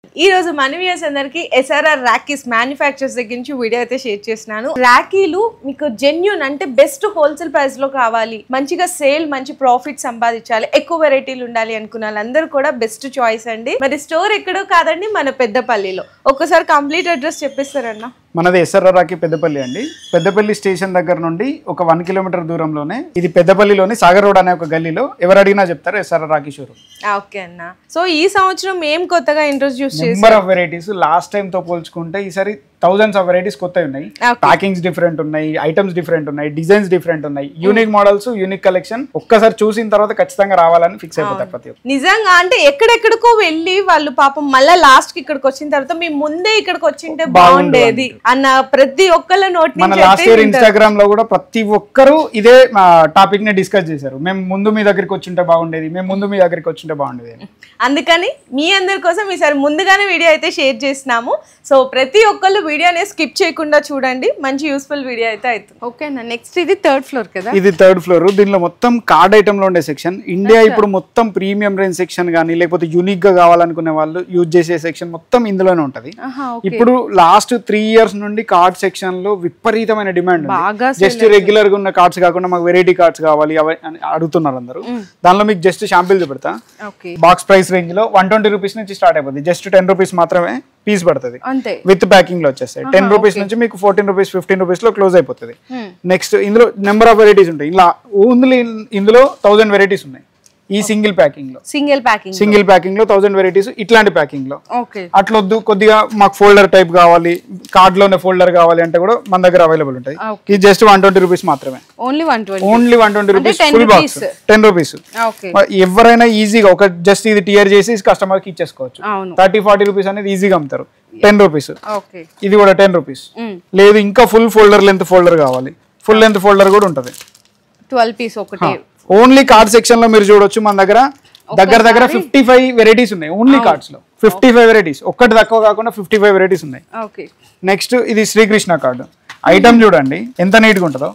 ఈ రోజు మన వ్యూయర్స్ అందరికి ఎస్ఆర్ఆర్ రాఖీస్ మ్యానుఫ్యాక్చర్స్ దగ్గర నుంచి వీడియో అయితే షేర్ చేస్తున్నాను. రాఖీలు మీకు జెన్యూన్ అంటే బెస్ట్ హోల్సేల్ ప్రైస్ లో కావాలి, మంచిగా సేల్, మంచి ప్రాఫిట్ సంపాదించాలి, ఎక్కువ వెరైటీలు ఉండాలి అనుకున్న వాళ్ళందరూ కూడా బెస్ట్ చాయిస్ అండి. మరి స్టోర్ ఎక్కడో కాదండి, మన పెద్దపల్లిలో. ఒక్కసారి కంప్లీట్ అడ్రస్ చెప్పిస్తారన్నా? మనది ఎస్ఆర్ఆర్ రాఖీ పెద్దపల్లి అండి. పెద్దపల్లి స్టేషన్ దగ్గర నుండి ఒక 1 కిలోమీటర్ దూరంలోనే, ఇది పెద్దపల్లిలోని సాగర్ రోడ్ అనే ఒక గల్లీలో. ఎవరు అడిగినా చెప్తారు ఎస్ఆర్ఆర్ రాఖీ షోరూమ్. ఓకే అన్న. సో ఈ సంవత్సరం ఏం కొత్తగా ఇంట్రొడ్యూస్ చేశారు? Number of varieties last time తో పోల్చుకుంటే ఈసారి థౌజండ్స్ ఆఫ్ వెరైటీస్ కొత్తవి ఉన్నాయి. ప్యాకింగ్స్ డిఫరెంట్ ఉన్నాయి, ఐటమ్స్ డిఫరెంట్ ఉన్నాయి, డిజైన్స్ డిఫరెంట్ ఉన్నాయి, యూనిక్ మోడల్స్, యూనిక్ కలెక్షన్. ఒక్కసారి చూసిన తర్వాత ఖచ్చితంగా రావాలని ఫిక్స్ అయిపోతారు ప్రతి ఒక్కరు. నిజంగా అంటే ఎక్కడెక్కడికో వెళ్ళి వాళ్ళు పాపం మళ్ళీ లాస్ట్ కి ఇక్కడికి వచ్చిన తర్వాత మీ ముందే ఇక్కడికి వచ్చింటే బాగుండేది అన్న ప్రతి ఒక్కళ్ళ నోట్. మన లాస్ట్ ఇయర్ ఇన్స్టాగ్రామ్ లో కూడా ప్రతి ఒక్కరు ఇదే టాపిక్ ని డిస్కస్ చేశారు. మేము ముందు మీ దగ్గరికి వచ్చింటే బాగుండేది, మేము ముందు మీ దగ్గరికి వచ్చింటే బాగుండేది. అందుకని మీ అందరి కోసం ఈసారి ముందుగానే వీడియో అయితే షేర్ చేస్తున్నాము. సో ప్రతి ఒక్కళ్ళు వీడియోని స్కిప్ చేయకుండా చూడండి, మంచి యూస్ఫుల్ వీడియో అయితే అవుతుంది. ఓకేనా? నెక్స్ట్ ఇది 3rd ఫ్లోర్ కదా? ఇది 3rd ఫ్లోర్. దీనిలో మొత్తం కార్డ్ ఐటమ్ లో ఉండే సెక్షన్. ఇండియా ఇప్పుడు మొత్తం ప్రీమియం రేంజ్ సెక్షన్ కానీ, లేకపోతే యూనిక్ గా కావాలనుకునే వాళ్ళు యూజ్ చేసే సెక్షన్ మొత్తం ఇందులోనే ఉంటది. ఇప్పుడు లాస్ట్ 3 years నుండి కార్డ్ సెక్షన్ లో విపరీతమైన డిమాండ్ ఉంది. జస్ట్ రెగ్యులర్ గా ఉన్న కార్డ్స్ కాకుండా మాకు వెరైటీ కార్డ్స్ కావాలి అని అడుగుతున్నారు అందరూ. దానిలో మీకు జస్ట్ షాంపిల్ చూపెడతా. బాక్స్ ప్రైస్ రేంజ్ లో 120 రూపీస్ నుంచి స్టార్ట్ అయిపోతుంది. జస్ట్ 10 రూపీస్ మాత్రమే పీస్ పడుతుంది. విత్ ప్యాకింగ్ లో వచ్చేస్తాయి. 10 రూపీస్ నుంచి మీకు 14 రూపీస్ 15 రూపీస్ లో క్లోజ్ అయిపోతుంది. నెక్స్ట్ ఇందులో నెంబర్ ఆఫ్ వెరైటీస్ ఉంటాయి. ఇలా ఓన్లీ ఇందులో 1000 వెరైటీస్ ఉన్నాయి ఈ సింగిల్ ప్యాకింగ్ లో. సింగిల్ ప్యాకింగ్ లో 1000 వెరైటీస్ ఇట్లాంటి ప్యాకింగ్ లో. అట్లొద్దు, కొద్దిగా మాకు ఫోల్డర్ టైప్ కావాలి, కార్డ్ లోనే ఫోల్డర్ కావాలి అంటే కూడా మన దగ్గర అవైలబుల్ ఉంటాయి. ఇది జస్ట్ 120 రూపీస్ మాత్రమే. Only 120 rupees full box 10 rupees. ఎవరైనా ఈజీగా ఒక జస్ట్ ఇది టియర్ చేసి కస్టమర్ కి ఇచ్చేసుకోవచ్చు. 30-40 రూపీస్ అనేది ఈజీగా అమ్ముతారు. 10 రూపీస్. ఇది కూడా 10 రూపీస్. లేదు ఇంకా ఫుల్ ఫోల్డర్ లెంత్ ఫోల్డర్ కావాలి, ఫుల్ లెంత్ ఫోల్డర్ కూడా ఉంటది. 12 పీస్ ఒకటి. ఓన్లీ కార్డ్ సెక్షన్ లో మీరు చూడొచ్చు మన దగ్గర 55 వెరైటీస్ ఉన్నాయి. ఓన్లీ కార్డ్స్ లో 55 వెరైటీస్. ఒక్కటి తక్కువ కాకుండా 55 వెరైటీస్ ఉన్నాయి. నెక్స్ట్ ఇది శ్రీకృష్ణ కార్డు ఐటమ్ చూడండి ఎంత నీట్ గా ఉంటుందో.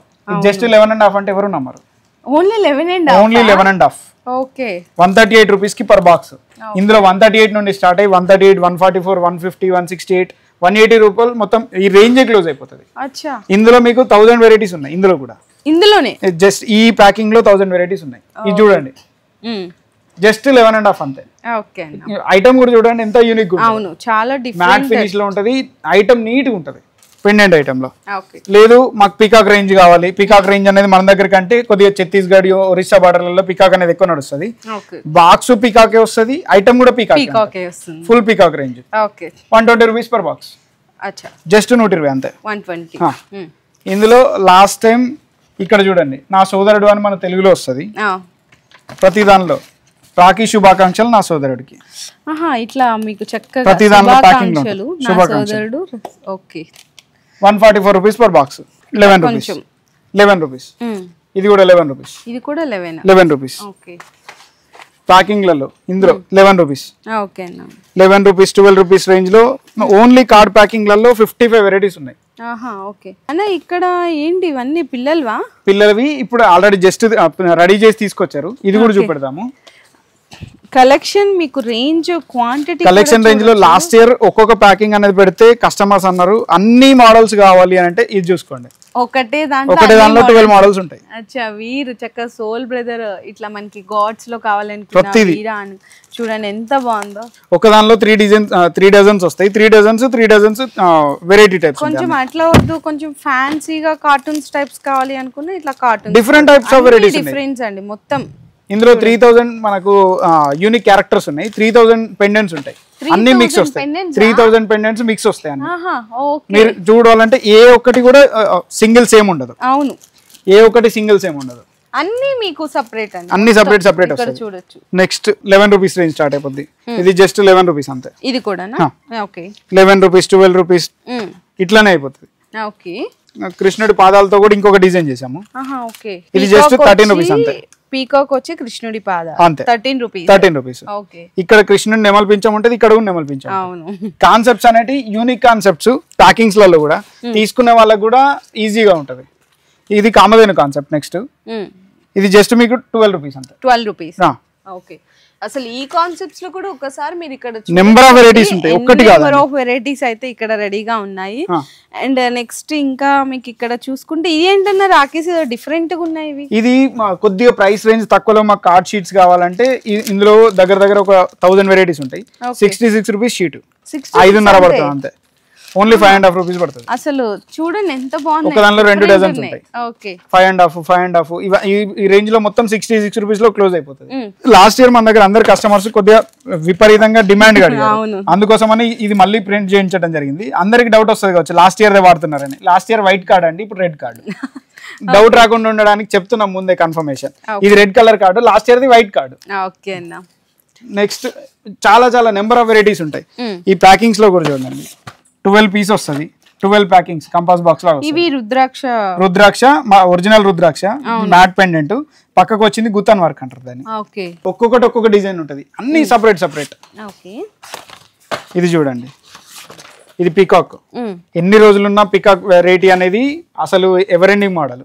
జస్ట్ 11.5 అంటే ఎవరు నమ్మరు. ఓన్లీ 11.5. 138 రూపీస్ కి పర్ బాక్స్. ఇందులో 138 నుండి స్టార్ట్ అయ్యి 138, 144, 150, 168, 180 రూపాయలు మొత్తం ఈ రేంజ్ క్లోజ్ అయిపోతుంది. ఇందులో మీకు 1000 వెరైటీస్ ఉన్నాయి. ఇందులో కూడా ఇందులోనే జస్ట్ ఈ ప్యాకింగ్ లో 1000 వెరైటీస్ ఉన్నాయి. ఇది చూడండి జస్ట్ 11.5 అంతే. ఐటమ్ కూడా చూడండి ఎంత యూనిక్ మ్యాట్ ఫినిష్ లో ఉంటది. ఐటమ్ నీట్ గా ఉంటది. పెండెంట్ ఐటమ్ లో. లేదు మాకు పీకాక్ రేంజ్ కావాలి. పీకాక్ రేంజ్ అనేది మన దగ్గర కంటే కొద్దిగా ఛత్తీస్గఢ్, ఒరిస్సా బార్డర్లలో పీకాక్ అనేది ఎక్కువ నడుస్తుంది. బాక్స్ పీకాకే వస్తుంది, ఐటమ్ కూడా peacock. Full peacock range 120 rupees per box. Just 120 అంతే. ఇందులో లాస్ట్ టైం ఇక్కడ చూడండి నా సోదరుడు అని మన తెలుగులో వస్తుంది. ప్రతి దానిలో రాఖీ శుభాకాంక్షలు నా సోదరుడికి. ఇట్లా మీకు చక్కగా ప్రతి దానిలో ప్యాకింగ్ శుభాకాంక్షలు. 144 రూపీస్ పర్ బాక్స్. 11 రూపీస్. ఇది కూడా 11 రూపీస్. ఇది కూడా 11 రూపీస్. ప్యాకింగ్లలో ఇందులో 11 రూపీస్. 11 రూపీస్ 12 రూపీస్ రేంజ్ లో ఓన్లీ కార్డ్ ప్యాకింగ్లలో 55 వెరైటీస్ ఉన్నాయి. ఇక్కడ ఏంటి ఇవన్నీ పిల్లలవి ఇప్పుడు ఆల్రెడీ జస్ట్ రెడీ చేసి తీసుకొచ్చారు. ఇది కూడా చూపెడతాము. కలెక్షన్ మీకు రేంజ్ క్వాంటిటీ కలెక్షన్ రేంజ్ లో లాస్ట్ ఇయర్ ఒక్కొక్క ప్యాకింగ్ అనేది పెడితే కస్టమర్స్ అన్నారు అన్ని మోడల్స్ కావాలి అని. అంటే ఇది చూసుకోండి ఒకటే దాంట్లో 12 మోడల్స్ ఉంటాయి. అచ్చా వీరు చక్కగా సోల్ బ్రదర్ ఇట్లా మనకి గాడ్స్ లో కావాలనుకున్నా చూడండి ఎంత బాగుందో. ఒక దానిలో 3 డజన్స్ వస్తాయి. 3 డజన్స్ వెరైటీ టైప్స్. కొంచెం అట్లా వద్దు, కొంచెం ఫ్యాన్సీగా కార్టూన్స్ టైప్స్ కావాలి అనుకున్నా ఇట్లా cartoon different types of varieties difference అండి. మొత్తం ఇందులో 3000 మనకు యూనిక్ క్యారెక్టర్స్ ఉన్నాయి. 3000 పెండెంట్స్ ఉంటాయి. అన్ని మిక్స్ వస్తాయి. 3000 పెండెంట్స్ మిక్స్ వస్తాయి అన్ని. మీరు చూడాలంటే ఏ ఒక్కటి కూడా సింగిల్ సేమ్ ఉండదు. అవును, ఏ ఒక్కటి సింగిల్ సేమ్ ఉండదు. అన్ని మీకు సెపరేట్ అండి. అన్ని సెపరేట్ వస్తాయి. చూడొచ్చు. నెక్స్ట్ 11 రూపీస్ రేంజ్ స్టార్ట్ అయిపోద్ది. ఇది జస్ట్ 11 రూపీస్ అంతే. ఇది కూడా 11 రూపీస్ 12 రూపీస్ ఇట్లానే అయిపోతుంది. కృష్ణుడి పాదాలతో కూడా ఇంకొక డిజైన్ చేసాము. ఇది జస్ట్ 13 రూపీస్ అంతే. పీకాక్ వచ్చి కృష్ణుడి పాద అంతే 13 రూపీస్. ఇక్కడ కృష్ణుడి నెమలిపించం ఉంటది, ఇక్కడ కూడా నెమలిపించం. కాన్సెప్ట్స్ అనేటి యూనిక్ కాన్సెప్ట్స్. ప్యాకింగ్స్ లలో కూడా తీసుకునే వాళ్ళకి కూడా ఈజీగా ఉంటది. ఇది కామధేను కాన్సెప్ట్. నెక్స్ట్ ఇది జస్ట్ మీకు 12 రూపీస్ అంతే. 12 రూపీస్. ఓకే. అసలు ఈ కాన్సెప్ట్స్ లో కూడా ఒకసారి మీరు ఇక్కడ నెంబర్ ఆఫ్ వెరైటీస్ ఉంటాయి, ఒక్కటి కాదు, నెంబర్ ఆఫ్ వెరైటీస్ అయితే ఇక్కడ రెడీగా ఉన్నాయి. అండ్ నెక్స్ట్ ఇంకా మీకు ఇక్కడ చూసుకుంటే ఇది ఏంటన్నా రాకేష్ డిఫరెంట్ గా ఉన్నాయి ఇవి. ఇది కొద్దిగా ప్రైస్ రేంజ్ తక్కువలో మాకు కార్డ్ షీట్స్ కావాలంటే ఇందులో దగ్గర ఒక 1000 వెరైటీస్ ఉంటాయి. 66 రూపీస్ షీట్, 5.5 పడుతుంది అంతే. ఓన్లీ 5.5 రూపీస్ పడుతుంది. అసలు చూడండి ఎంత బాగుంది. ఒక దానిలో 2 డజన్స్ ఉంటాయి. ఓకే 5.5 ఈ రేంజ్ లో మొత్తం 66 రూపీస్ లో క్లోజ్ అయిపోతుంది. లాస్ట్ ఇయర్ మన దగ్గర అందరు కస్టమర్స్ కొద్దిగా విపరీతంగా డిమాండ్ అడిగారు, అందుకోసమని ఇది మళ్ళీ ప్రింట్ చేయించడం జరిగింది. అందరికి డౌట్ వస్తుంది కావచ్చు లాస్ట్ ఇయర్ వాడుతున్నారని. లాస్ట్ ఇయర్ వైట్ కార్డ్ అండి, ఇప్పుడు రెడ్ కార్డ్. డౌట్ రాకుండా ఉండడానికి చెప్తున్నాం ముందే కన్ఫర్మేషన్. ఇది red colour card, last year the white card. Okay అన్న. నెక్స్ట్ చాలా నెంబర్ ఆఫ్ వెరైటీస్ ఉంటాయి. ఈ ప్యాకింగ్స్ లో కూడా చూడండి 12 పీస్ వస్తుంది, 12 ప్యాకింగ్స్ కంపాస్ బాక్స్ లో. ఇవి రుద్రాక్ష ఒరిజినల్ రుద్రాక్ష మ్యాట్ పెండెంట్, పక్కకు వచ్చింది గుత్తన్ వర్క్ అంటారు దాన్ని. ఒక్కొక్క డిజైన్ ఉంటది, అన్ని సపరేట్. ఇది చూడండి, ఇది పికాక్. ఎన్ని రోజులున్నా పికాక్ వెరైటీ అనేది అసలు ఎవర్ ఎండింగ్ మోడల్.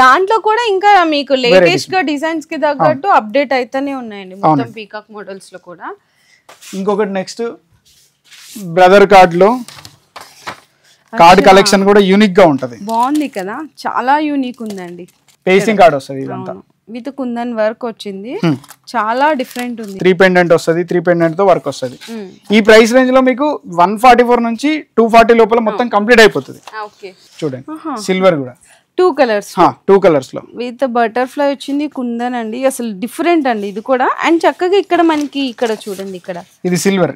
దాంట్లో కూడా ఇంకా మీకు లేటెస్ట్ గా డిజైన్స్ కి తగ్గట్టు అప్డేట్ అయితేనే ఉన్నాయండి మొత్తం పీకాక్ మోడల్స్ లో కూడా. ఇంకొకటి నెక్స్ట్ బ్రదర్ కార్డ్ లో కార్డ్ కలెక్షన్ కూడా యూనిక్ గా ఉంటది. బాగుంది కదా, చాలా యూనిక్ ఉందండి. పేసింగ్ కార్డ్ వస్తుంది, ఇదంతా విత్ కుందన్ వర్క్ వచ్చింది, చాలా డిఫరెంట్ ఉంది. 3 పెండెంట్ వస్తుంది, 3 పెండెంట్ తో వర్క్ వస్తుంది. ఈ ప్రైస్ రేంజ్ లో మీకు 144 నుంచి 240 లోపల మొత్తం కంప్లీట్ అయిపోతుంది. చూడండి సిల్వర్ కూడా 2 కలర్స్, 2 కలర్స్ లో విత్ బటర్ఫ్లై వచ్చింది, కుందన్ అండి. అసలు డిఫరెంట్ అండి ఇది కూడా. అండ్ చక్కగా ఇక్కడ మనకి ఇక్కడ చూడండి, ఇక్కడ ఇది సిల్వర్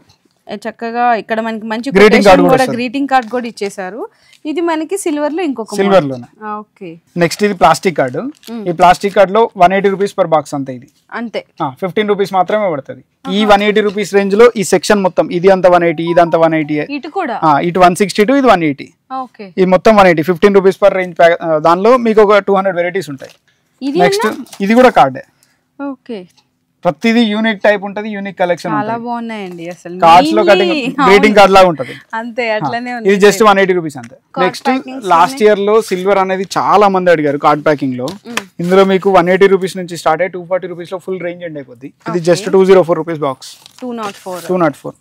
చక్కగా ఇక్కడ మనకి మంచి గ్రీటింగ్ కార్డ్ కూడా ఇచ్చేసారు. ఇది మనకి సిల్వర్ లో ఇంకొక సిల్వర్ లోనే. ఓకే నెక్స్ట్ ఇది ప్లాస్టిక్ కార్డు. ఈ ప్లాస్టిక్ కార్డ్ లో 180 రూపీస్ పర్ బాక్స్ అంతే. ఇది అంతే 15 రూపీస్ మాత్రమే పడుతుంది. ఈ 180 రూపీస్ రేంజ్ లో ఈ సెక్షన్ మొత్తం ఇది అంతా 180, ఇదంతా 180, ఇటు కూడా ఇటు 162, ఇది 180. ఓకే ఇది మొత్తం 180, 15 రూపీస్ పర్ రేంజ్. దానిలో మీకు ఒక 200 వెరైటీస్ ఉంటాయి. నెక్స్ట్ ఇది కూడా కార్డే. ఓకే ప్రతిదీ యూనిక్ టైప్ ఉంటది, యూనిక్ కలెక్షన్. చాలా బాగున్నాయండి అసలు. కార్డ్స్ లో కటింగ్ గ్రీటింగ్ కార్డ్ లాగా ఉంటది అంతే, అట్లనే ఉంది. ఇది జస్ట్ 180 రూపీస్ అంతే. నెక్స్ట్ లాస్ట్ ఇయర్ లో సిల్వర్ అనేది చాలా మంది అడిగారు కార్డ్ ప్యాకింగ్ లో. ఇందులో మీకు 180 రూపీస్ నుంచి స్టార్ట్ అయ్యి 240 రూపీస్ లో ఫుల్ రేంజ్ ఎండ్ అయిపోద్ది. ఇది జస్ట్ 204 రూపీస్ బాక్స్. 204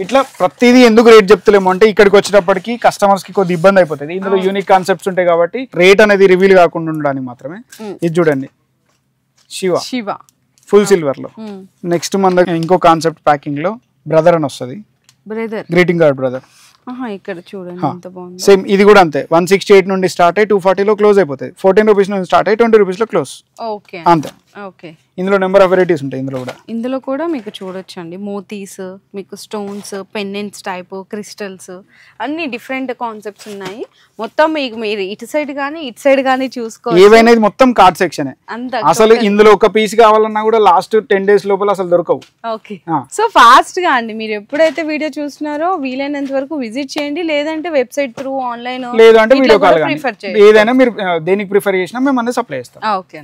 ఇట్లా ప్రతిదీ ఎందుకు రేట్ చెప్తలేము అంటే ఇక్కడికి వచ్చేటప్పటికి కస్టమర్స్ కి కొద్ది ఇబ్బంది అయిపోతుంది. ఇందులో యూనిక్ కాన్సెప్ట్స్ ఉంటాయి కాబట్టి రేట్ అనేది రివీల్ కాకుండా ఉండడానికి మాత్రమే. ఇది చూడండి శివ ఫుల్ సిల్వర్ లో. నెక్స్ట్ మన దగ్గర ఇంకో కాన్సెప్ట్ ప్యాకింగ్ లో బ్రదర్ అని వస్తుంది, గ్రీటింగ్ కార్డ్ బ్రదర్. ఇక్కడ చూడండి ఎంత బాగుంది. సేమ్ ఇది కూడా అంతే, 168 నుండి స్టార్ట్ అయ్యి 240 లో క్లోజ్ అయిపోతుంది. 14 రూపీస్ నుంచి స్టార్ట్ అయ్యి 20 రూపీస్ లో క్లోజ్. ఓకే అంతే. ఓకే ఇందులో నెంబర్ ఆఫ్ వెరైటీస్ ఉంటాయి. ఇందులో కూడా మీకు చూడొచ్చు అండి, మోతీస్, మీకు స్టోన్స్, పెండెంట్స్ టైప్, క్రిస్టల్స్, అన్ని డిఫరెంట్ కాన్సెప్ట్స్ ఉన్నాయి. మొత్తం మీకు మీరు ఇటు సైడ్ గానీ ఇటు సైడ్ గానీ చూసుకోవచ్చు. ఏవైనా మొత్తం కార్డ్ సెక్షన్ అసలు. ఇందులో ఒక పీస్ కావాలన్నా కూడా లాస్ట్ 10 days లోపల అసలు దొరకవు. ఓకే సో ఫాస్ట్ గా అండి, మీరు ఎప్పుడైతే వీడియో చూస్తున్నారో వీలైనంత వరకు విజిట్ చేయండి, లేదంటే వెబ్సైట్ త్రూ ఆన్లైన్, లేదంటే వీడియో కాల్, ఏదైనా మీరు దేనికి ప్రిఫర్ చేసినా మేము అన్నీ సప్లై చేస్తాం. ఓకే.